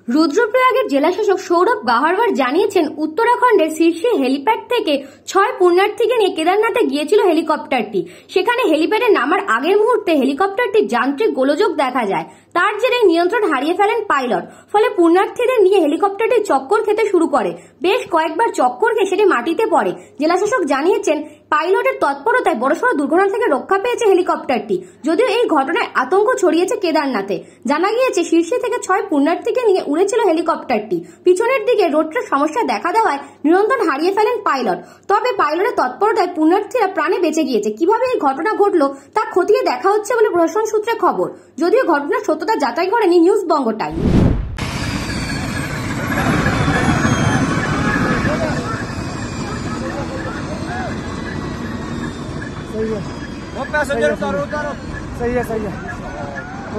রুদ্রপ্রয়াগের জেলাশাসক সৌরভ গাহারওয়ার জানিয়েছেন, উত্তরাখণ্ডের শীর্ষে হেলিপ্যাড থেকে 6 পুণ্যার্থীকে নিয়ে কেদারনাথে গিয়েছিল হেলিকপ্টারটি। সেখানে হেলিপ্যাডে নামার আগের মুহূর্তে হেলিকপ্টারটির যান্ত্রিক গোলযোগ দেখা যায়। তার জেরে নিয়ন্ত্রণ হারিয়ে ফেলেন পাইলট। ফলে পুণ্যার্থীদের নিয়ে হেলিকপ্টারটি চক্কর খেতে শুরু করে। বেশ কয়েকবার চক্কর খেয়ে সেটি মাটিতে পড়ে। জেলাশাসক জানিয়েছেন, পাইলটের তৎপরতায় বড়সড় দুর্ঘটনা থেকে রক্ষা পেয়েছে হেলিকপ্টারটি। যদিও এই ঘটনায় আতঙ্ক ছড়িয়েছে কেদারনাথে। জানা গিয়েছে, শীর্ষে থেকে 6 পুণ্যার্থীকে নিয়ে উড়েছিল হেলিকপ্টারটি। পিছনের দিকে রোডটার সমস্যা দেখা দেওয়ায় নিয়ন্ত্রণ হারিয়ে ফেলেন পাইলট। তবে পাইলটের তৎপরতায় পুণ্যার্থীরা প্রাণে বেঁচে গিয়েছে। কিভাবে এই ঘটনা ঘটলো তা খতিয়ে দেখা হচ্ছে বলে প্রশাসন সূত্রে খবর। যদিও ঘটনার সত্যতা যাচাই করেনি নিউজ বঙ্গ টাইম। सही है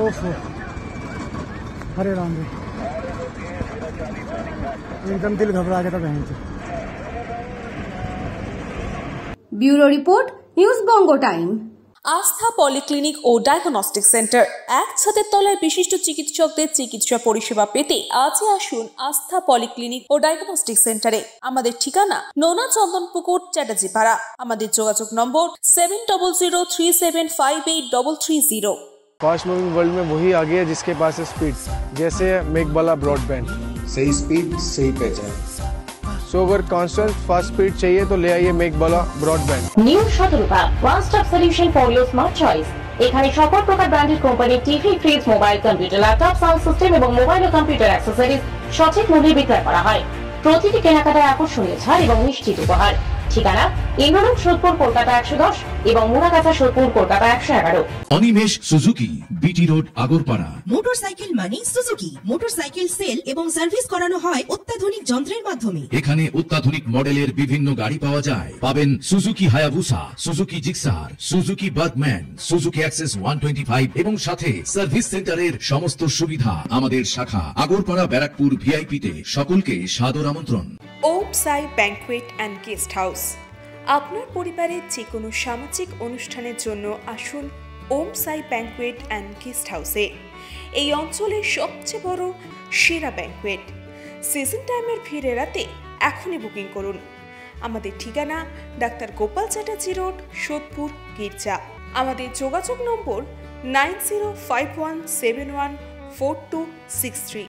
ओफो हरे राम रे एकदम दिल घबरा गया था बहन से। ব্যুরো রিপোর্ট, নিউজ বঙ্গ টাইম। আস্থা পলিক্লিনিক ও ডায়াগনস্টিক সেন্টার, এক ছাদের তলায় বিশিষ্ট চিকিৎসকদের চিকিৎসা পরিষেবা পেতে আজই আসুন আস্থা পলিক্লিনিক ও ডায়াগনস্টিক সেন্টারে। আমাদের ঠিকানা নোনা চন্দনপুকুর, চ্যাটার্জিপাড়া। আমাদের যোগাযোগ নম্বর 7003758330। फास्ट मूविंग वर्ल्ड में वही आगे है जिसके पास है स्पीड, जैसे मेघबाला ब्रॉडबैंड। सही स्पीड सही पहचान। सो अगर कांस्टेंट फास्ट स्पीड चाहिए तो ले आइए Meghbala broadband. New Shatarupa one stop solution for your smart choice. এখানে সকল প্রকার ব্র্যান্ডেড কোম্পানির TV, fridge, mobile, computer, laptop, sound system এবং মোবাইল ও কম্পিউটার অ্যাক্সেসরিজ সঠিক মূল্যে বিক্রয় করা হয়। প্রতিটি কেনাকাটায় আকর্ষণীয় ছাড় এবং নিশ্চিত উপহার। ঠিকানা ইন্দ্রনগর, সোদপুর, কলকাতা 110 এবং Muragachha, Sodepur, Kolkata 111। Animesh Suzuki, BT road, Agarpara. Motorcycle মানে সুজুকি। মোটরসাইকেল সেল এবং সার্ভিস করানো হয় অত্যাধুনিক যন্ত্রের মাধ্যমে। এখানে অত্যাধুনিক মডেলের বিভিন্ন গাড়ি পাওয়া যায়। পাবেন Suzuki Hayabusa, Suzuki Gixxer, Suzuki Bergman, Suzuki access 125 এবং সাথে সার্ভিস সেন্টারের সমস্ত সুবিধা। আমাদের শাখা আগরপাড়া, ব্যারাকপুর ভিআইপি তে। সকলকে সাদর আমন্ত্রণ। ওম সাই ব্যাংকুয়েট অ্যান্ড গেস্ট হাউস। আপনার পরিবারের যে কোনো সামাজিক অনুষ্ঠানের জন্য আসুন ওম সাই ব্যাংকুয়েট অ্যান্ড গেস্ট হাউসে। এই অঞ্চলের সবচেয়ে বড় সেরা ব্যাংকুয়েট। সিজন টাইমের ভিড় এড়াতে এখনই বুকিং করুন। আমাদের ঠিকানা ডাক্তার গোপাল চ্যাটার্জি রোড, সোদপুর, গির্জা। আমাদের যোগাযোগ নম্বর 9051714263।